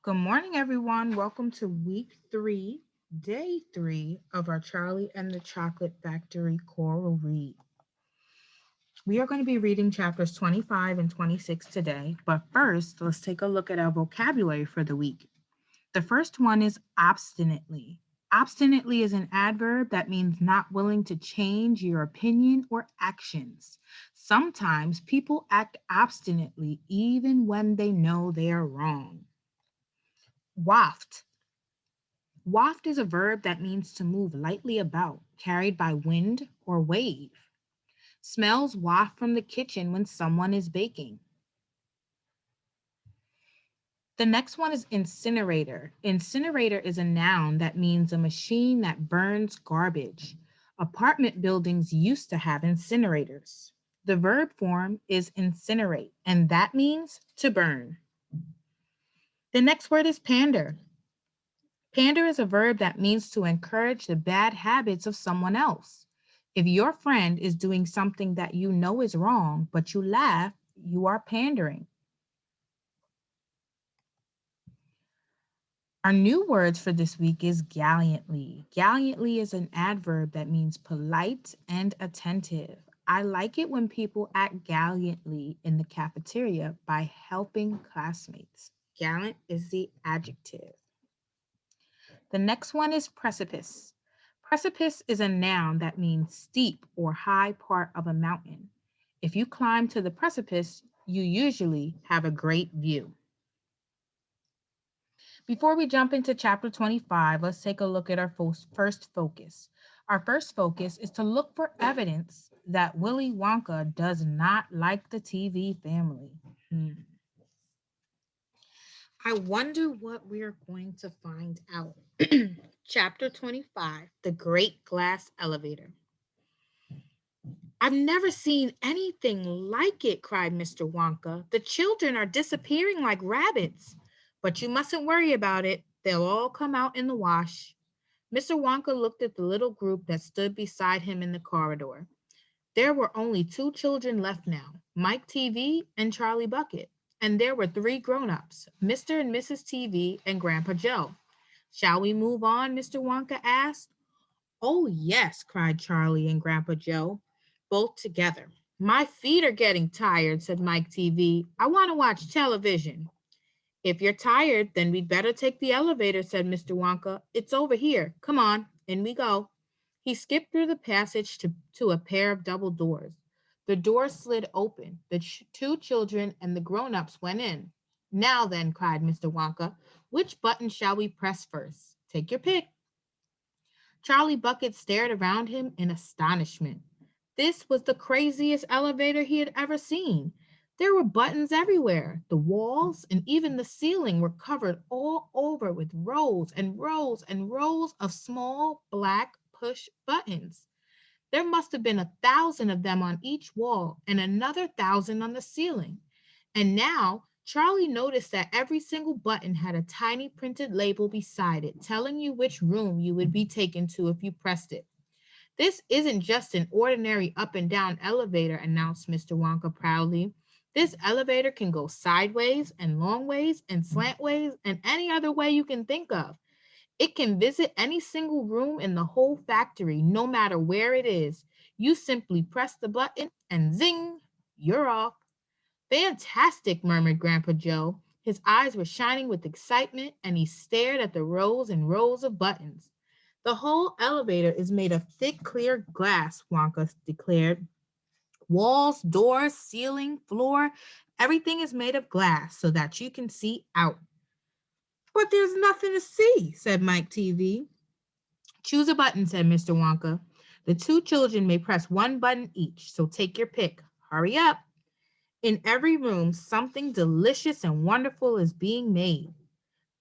Good morning, everyone. Welcome to week 3, day 3 of our Charlie and the Chocolate Factory Choral Read. We are going to be reading chapters 25 and 26 today, but first, let's take a look at our vocabulary for the week. The first one is obstinately. Obstinately is an adverb that means not willing to change your opinion or actions. Sometimes people act obstinately even when they know they are wrong. Waft. Waft is a verb that means to move lightly about, carried by wind or wave. Smells waft from the kitchen when someone is baking. The next one is incinerator. Incinerator is a noun that means a machine that burns garbage. Apartment buildings used to have incinerators. The verb form is incinerate, and that means to burn. The next word is pander. Pander is a verb that means to encourage the bad habits of someone else. If your friend is doing something that you know is wrong, but you laugh, you are pandering. Our new words for this week is gallantly. Gallantly is an adverb that means polite and attentive. I like it when people act gallantly in the cafeteria by helping classmates. Gallant is the adjective. The next one is precipice. Precipice is a noun that means steep or high part of a mountain. If you climb to the precipice, you usually have a great view. Before we jump into chapter 25, let's take a look at our first focus. Our first focus is to look for evidence that Willy Wonka does not like the TV family. Hmm. I wonder what we're going to find out. Chapter 25, The Great Glass Elevator. I've never seen anything like it, cried Mr. Wonka. The children are disappearing like rabbits. But you mustn't worry about it. They'll all come out in the wash. Mr. Wonka looked at the little group that stood beside him in the corridor. There were only two children left now, Mike TV and Charlie Bucket. And there were three grown-ups, Mr. and Mrs. TV and Grandpa Joe. Shall we move on? Mr. Wonka asked. Oh, yes, cried Charlie and Grandpa Joe, both together. My feet are getting tired, said Mike TV. I want to watch television. If you're tired, then we'd better take the elevator, said Mr. Wonka. It's over here. Come on, in we go. He skipped through the passage to a pair of double doors. The door slid open. The two children and the grown-ups went in. Now then, cried Mr. Wonka, which button shall we press first? Take your pick. Charlie Bucket stared around him in astonishment. This was the craziest elevator he had ever seen. There were buttons everywhere. The walls and even the ceiling were covered all over with rows and rows and rows of small black push buttons. There must have been 1,000 of them on each wall and another 1,000 on the ceiling. And now Charlie noticed that every single button had a tiny printed label beside it telling you which room you would be taken to if you pressed it. This isn't just an ordinary up and down elevator, announced Mr. Wonka proudly. This elevator can go sideways and long ways and slant ways and any other way you can think of. It can visit any single room in the whole factory, no matter where it is. You simply press the button and zing, you're off. Fantastic, murmured Grandpa Joe. His eyes were shining with excitement, and he stared at the rows and rows of buttons. The whole elevator is made of thick, clear glass, Wonka declared. Walls, doors, ceiling, floor, everything is made of glass so that you can see out. But there's nothing to see, said Mike TV. Choose a button, said Mr. Wonka. The two children may press one button each, so take your pick. Hurry up. In every room, something delicious and wonderful is being made.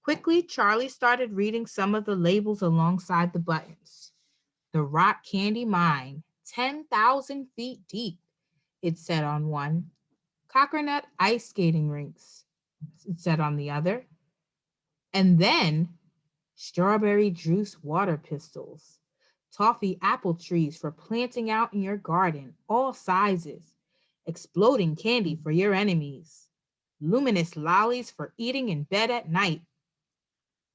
Quickly, Charlie started reading some of the labels alongside the buttons. The Rock Candy Mine, 10,000 feet deep, it said on one. Cockernut ice skating rinks, it said on the other. And then strawberry juice water pistols, toffee apple trees for planting out in your garden, all sizes, exploding candy for your enemies, luminous lollies for eating in bed at night.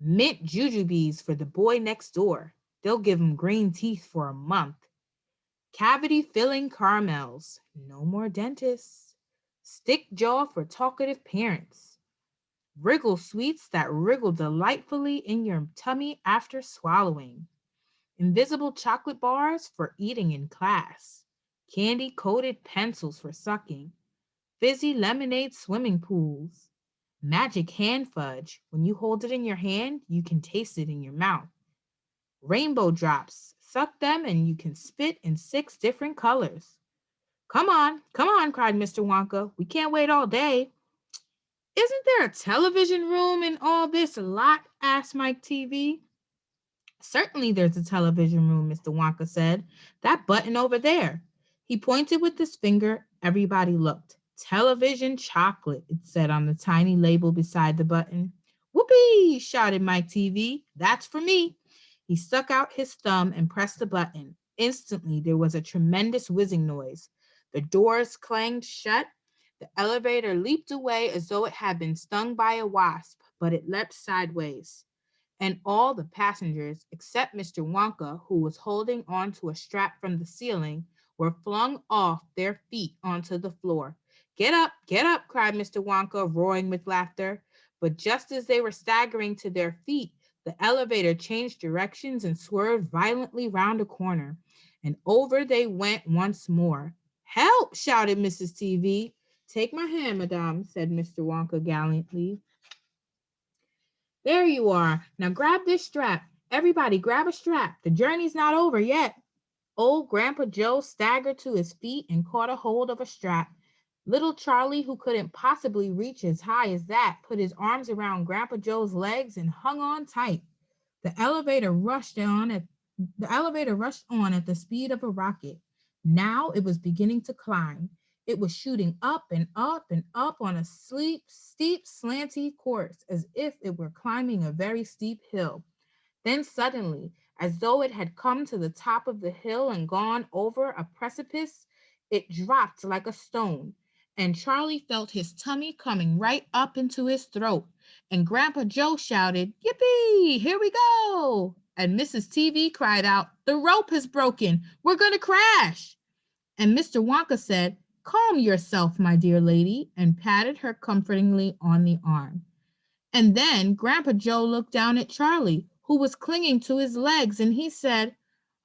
Mint jujubes for the boy next door. They'll give him green teeth for a month. Cavity filling caramels. No more dentists. Stick jaw for talkative parents. Wriggle sweets that wriggle delightfully in your tummy after swallowing. Invisible chocolate bars for eating in class. Candy coated pencils for sucking. Fizzy lemonade swimming pools. Magic hand fudge. When you hold it in your hand, you can taste it in your mouth. Rainbow drops. Suck them and you can spit in 6 different colors. Come on, cried Mr. Wonka. We can't wait all day. Isn't there a television room in all this lot? Asked Mike TV. Certainly there's a television room, Mr. Wonka said. That button over there. He pointed with his finger. Everybody looked. Television chocolate, it said on the tiny label beside the button. Whoopee! Shouted Mike TV. That's for me. He stuck out his thumb and pressed the button. Instantly, there was a tremendous whizzing noise. The doors clanged shut. The elevator leaped away as though it had been stung by a wasp, but it leapt sideways and all the passengers, except Mr. Wonka, who was holding on to a strap from the ceiling, were flung off their feet onto the floor. Get up, cried Mr. Wonka, roaring with laughter. But just as they were staggering to their feet, the elevator changed directions and swerved violently round a corner, and over they went once more. Help! Shouted Mrs. TV. Take my hand, madame, said Mr. Wonka gallantly. There you are. Now grab this strap. Everybody, grab a strap. The journey's not over yet. Old Grandpa Joe staggered to his feet and caught a hold of a strap. Little Charlie, who couldn't possibly reach as high as that, put his arms around Grandpa Joe's legs and hung on tight. The elevator rushed on at the speed of a rocket. Now it was beginning to climb. It was shooting up and up and up on a steep, slanty course, as if it were climbing a very steep hill. Then suddenly, as though it had come to the top of the hill and gone over a precipice, it dropped like a stone, and Charlie felt his tummy coming right up into his throat. And Grandpa Joe shouted, Yippee! Here we go! And Mrs. TV cried out, The rope has broken! We're going to crash! And Mr. Wonka said, Calm yourself, my dear lady, and patted her comfortingly on the arm. And then Grandpa Joe looked down at Charlie, who was clinging to his legs, and he said,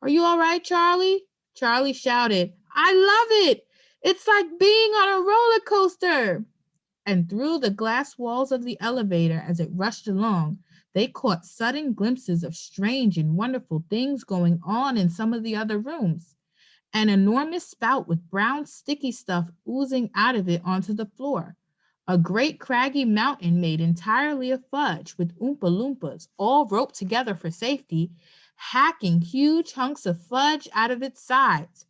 Are you all right, Charlie? Charlie shouted, I love it! It's like being on a roller coaster! And through the glass walls of the elevator as it rushed along, they caught sudden glimpses of strange and wonderful things going on in some of the other rooms. An enormous spout with brown sticky stuff oozing out of it onto the floor. A great craggy mountain made entirely of fudge with Oompa Loompas, all roped together for safety, hacking huge hunks of fudge out of its sides.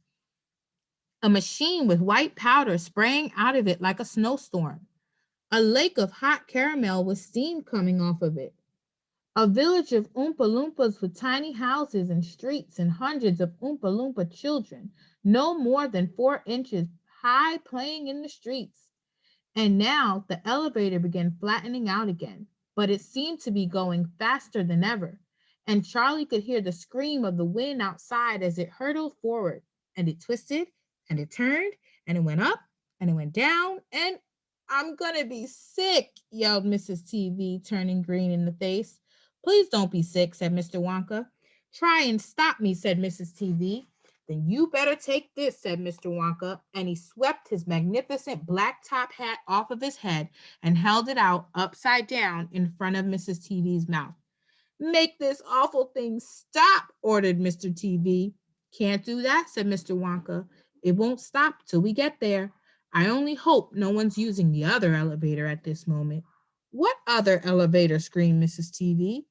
A machine with white powder spraying out of it like a snowstorm. A lake of hot caramel with steam coming off of it. A village of Oompa Loompas with tiny houses and streets and hundreds of Oompa Loompa children, no more than 4 inches high, playing in the streets. And now the elevator began flattening out again, but it seemed to be going faster than ever. And Charlie could hear the scream of the wind outside as it hurtled forward, and it twisted, and it turned, and it went up, and it went down, and I'm gonna be sick, yelled Mrs. TV, turning green in the face. Please don't be sick, said Mr. Wonka. Try and stop me, said Mrs. TV. Then you better take this, said Mr. Wonka, and he swept his magnificent black top hat off of his head and held it out upside down in front of Mrs. TV's mouth. Make this awful thing stop, ordered Mr. TV. Can't do that, said Mr. Wonka. It won't stop till we get there. I only hope no one's using the other elevator at this moment. What other elevator? Screamed Mrs. TV.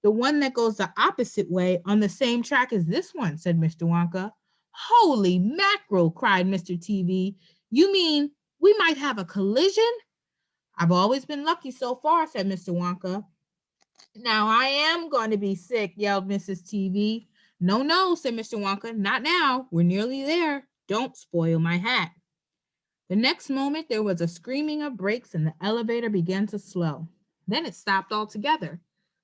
The one that goes the opposite way on the same track as this one, said Mr. Wonka. Holy mackerel, cried Mr. TV. You mean we might have a collision? I've always been lucky so far, said Mr. Wonka. Now I am going to be sick, yelled Mrs. TV. No, no, said Mr. Wonka. Not now. We're nearly there. Don't spoil my hat. The next moment there was a screaming of brakes and the elevator began to slow. Then it stopped altogether.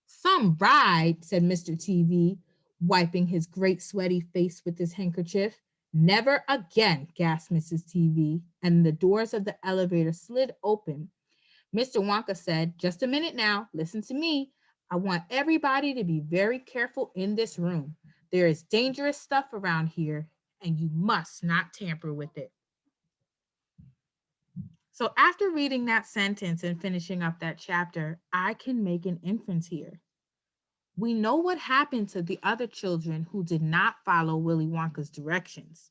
Some ride, said Mr. TV, wiping his great sweaty face with his handkerchief. Never again, gasped Mrs. TV, and the doors of the elevator slid open. Mr. Wonka said, just a minute now, listen to me. I want everybody to be very careful in this room. There is dangerous stuff around here, and you must not tamper with it. So, after reading that sentence and finishing up that chapter, I can make an inference here. We know what happened to the other children who did not follow Willy Wonka's directions.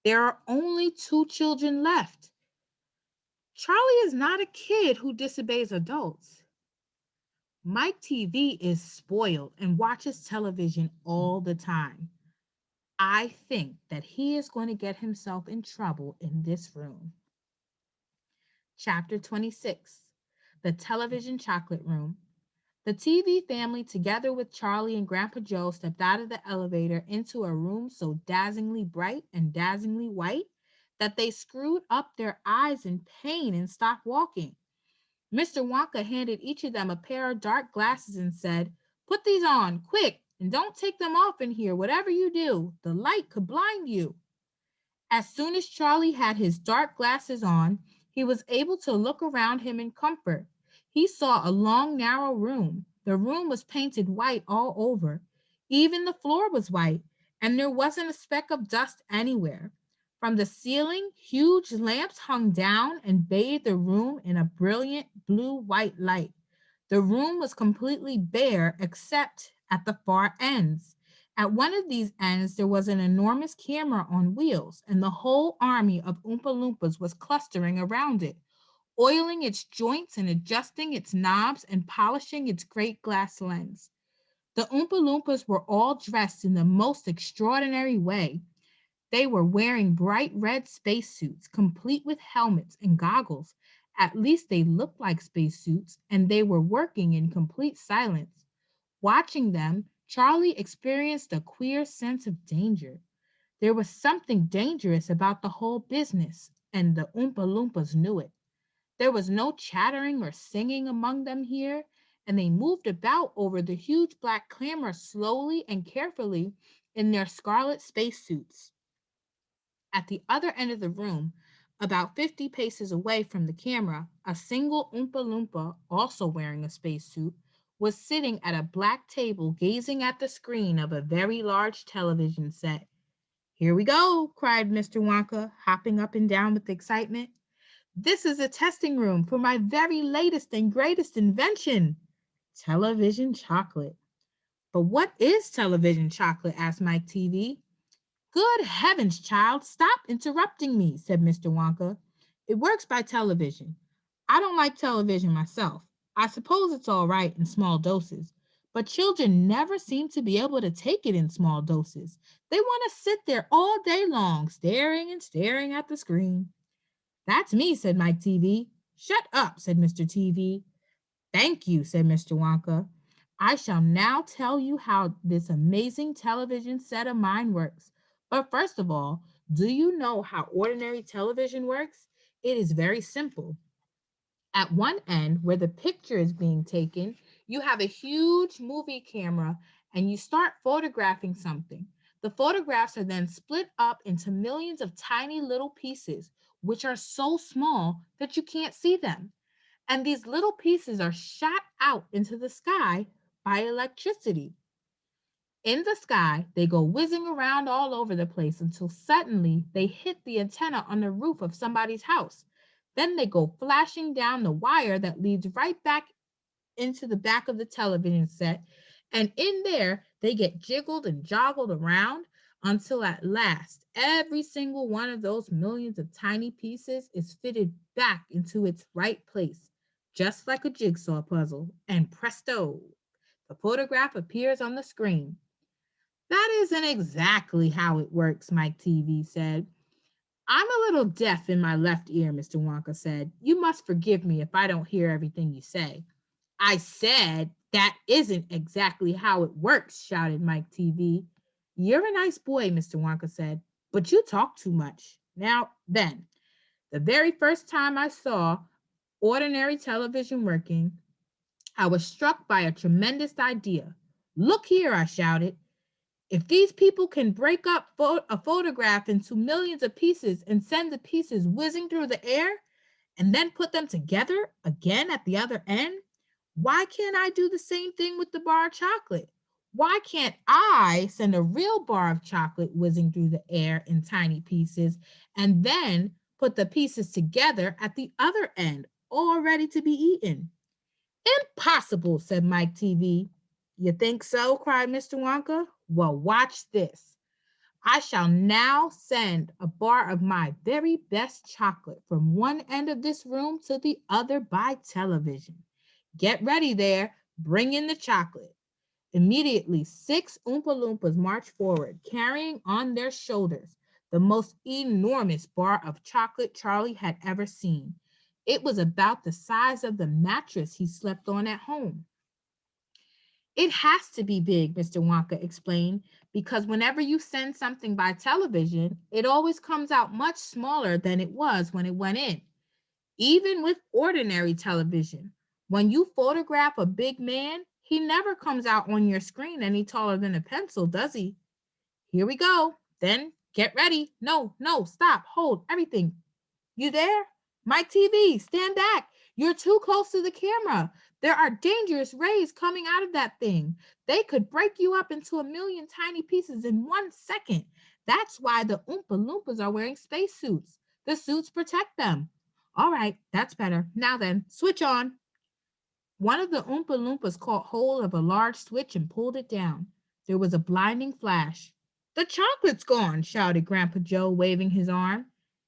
There are only two children left. Charlie is not a kid who disobeys adults. Mike TV is spoiled and watches television all the time. I think that he is going to get himself in trouble in this room. Chapter 26, The Television Chocolate Room. The TV family, together with Charlie and Grandpa Joe, stepped out of the elevator into a room so dazzlingly bright and dazzlingly white that they screwed up their eyes in pain and stopped walking. Mr. Wonka handed each of them a pair of dark glasses and said, put these on, quick, and don't take them off in here, whatever you do. The light could blind you. As soon as Charlie had his dark glasses on, he was able to look around him in comfort. He saw a long, narrow room. The room was painted white all over. Even the floor was white, and there wasn't a speck of dust anywhere. From the ceiling, huge lamps hung down and bathed the room in a brilliant blue white light. The room was completely bare except at the far ends. At one of these ends, there was an enormous camera on wheels, and the whole army of Oompa Loompas was clustering around it, oiling its joints and adjusting its knobs and polishing its great glass lens. The Oompa Loompas were all dressed in the most extraordinary way. They were wearing bright red spacesuits, complete with helmets and goggles. At least they looked like spacesuits, and they were working in complete silence. Watching them, Charlie experienced a queer sense of danger. There was something dangerous about the whole business, and the Oompa Loompas knew it. There was no chattering or singing among them here, and they moved about over the huge black camera slowly and carefully in their scarlet spacesuits. At the other end of the room, about 50 paces away from the camera, a single Oompa Loompa, also wearing a spacesuit, was sitting at a black table gazing at the screen of a very large television set. Here we go, cried Mr. Wonka, hopping up and down with excitement. This is a testing room for my very latest and greatest invention, television chocolate. But what is television chocolate? Asked Mike TV. Good heavens, child, stop interrupting me, said Mr. Wonka. It works by television. I don't like television myself. I suppose it's all right in small doses, but children never seem to be able to take it in small doses. They want to sit there all day long, staring and staring at the screen. That's me, said Mike TV. Shut up, said Mr. TV. Thank you, said Mr. Wonka. I shall now tell you how this amazing television set of mine works. But first of all, do you know how ordinary television works? It is very simple. At one end, where the picture is being taken, you have a huge movie camera and you start photographing something. The photographs are then split up into millions of tiny little pieces, which are so small that you can't see them. And these little pieces are shot out into the sky by electricity. In the sky, they go whizzing around all over the place until suddenly they hit the antenna on the roof of somebody's house. Then they go flashing down the wire that leads right back into the back of the television set. And in there, they get jiggled and joggled around until at last, every single one of those millions of tiny pieces is fitted back into its right place, just like a jigsaw puzzle. And presto, the photograph appears on the screen. That isn't exactly how it works, Mike TV said. I'm a little deaf in my left ear, Mr. Wonka said. You must forgive me if I don't hear everything you say. I said that isn't exactly how it works, shouted Mike TV. You're a nice boy, Mr. Wonka said, but you talk too much. Now, then, the very first time I saw ordinary television working, I was struck by a tremendous idea. Look here, I shouted. If these people can break up a photograph into millions of pieces and send the pieces whizzing through the air and then put them together again at the other end, why can't I do the same thing with the bar of chocolate? Why can't I send a real bar of chocolate whizzing through the air in tiny pieces and then put the pieces together at the other end, all ready to be eaten? Impossible, said Mike TV. You think so? Cried Mr. Wonka. Well, watch this. I shall now send a bar of my very best chocolate from one end of this room to the other by television. Get ready there. Bring in the chocolate. Immediately, 6 Oompa Loompas marched forward, carrying on their shoulders the most enormous bar of chocolate Charlie had ever seen. It was about the size of the mattress he slept on at home. It has to be big, Mr. Wonka explained, because whenever you send something by television, it always comes out much smaller than it was when it went in. Even with ordinary television, when you photograph a big man, he never comes out on your screen any taller than a pencil, does he? Here we go. Then get ready. No, no, stop, hold everything. You there? Mike TV, stand back. You're too close to the camera. There are dangerous rays coming out of that thing. They could break you up into a million tiny pieces in 1 second. That's why the Oompa Loompas are wearing spacesuits. The suits protect them. All right, that's better. Now then, switch on. One of the Oompa Loompas caught hold of a large switch and pulled it down. There was a blinding flash. The chocolate's gone, shouted Grandpa Joe, waving his arm.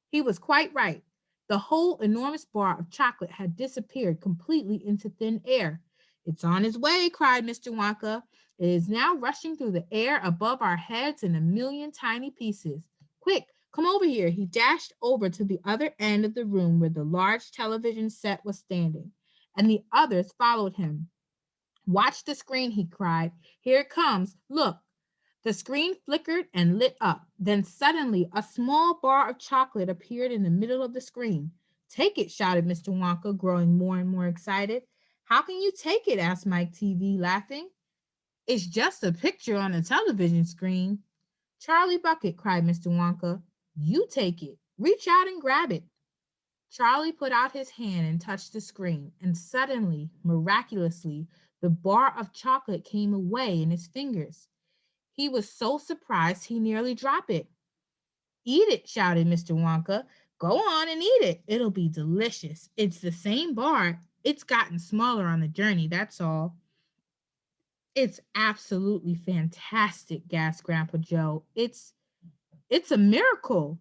He was quite right. The whole enormous bar of chocolate had disappeared completely into thin air. It's on its way, cried Mr. Wonka. It is now rushing through the air above our heads in a million tiny pieces. Quick, come over here. He dashed over to the other end of the room where the large television set was standing, and the others followed him. Watch the screen, he cried. Here it comes. Look. The screen flickered and lit up. Then suddenly a small bar of chocolate appeared in the middle of the screen. Take it, shouted Mr. Wonka, growing more and more excited. How can you take it? Asked Mike TV, laughing. It's just a picture on a television screen. Charlie Bucket, cried Mr. Wonka. You take it. Reach out and grab it. Charlie put out his hand and touched the screen, and suddenly, miraculously, the bar of chocolate came away in his fingers. He was so surprised he nearly dropped it. Eat it, shouted Mr. Wonka. Go on and eat it. It'll be delicious. It's the same bar. It's gotten smaller on the journey, that's all. It's absolutely fantastic, gasped Grandpa Joe. It's a miracle.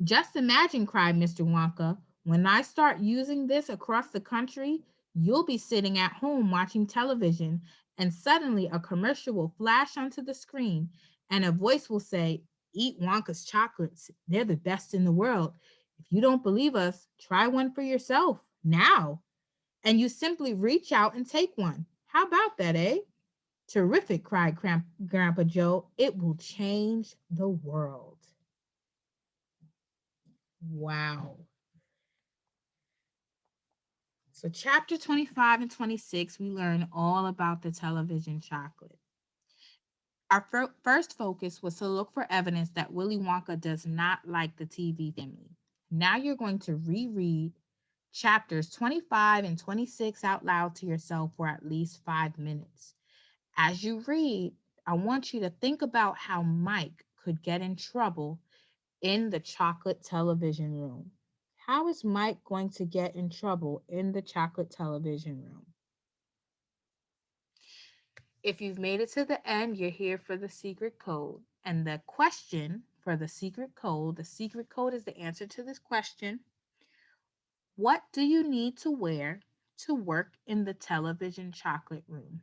Just imagine, cried Mr. Wonka, when I start using this across the country, you'll be sitting at home watching television, and suddenly a commercial will flash onto the screen, and a voice will say, Eat Wonka's chocolates. They're the best in the world. If you don't believe us, try one for yourself now. And you simply reach out and take one. How about that, eh? Terrific, cried Grandpa Joe. It will change the world. Wow. So, chapter 25 and 26, we learn all about the television chocolate. Our first focus was to look for evidence that Willy Wonka does not like the TV family. Now you're going to reread chapters 25 and 26 out loud to yourself for at least 5 minutes. As you read, I want you to think about how Mike could get in trouble in the chocolate television room. How is Mike going to get in trouble in the chocolate television room? If you've made it to the end, you're here for the secret code. And the question for the secret code is the answer to this question. What do you need to wear to work in the television chocolate room?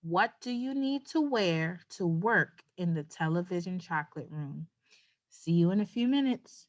What do you need to wear to work in the television chocolate room? See you in a few minutes.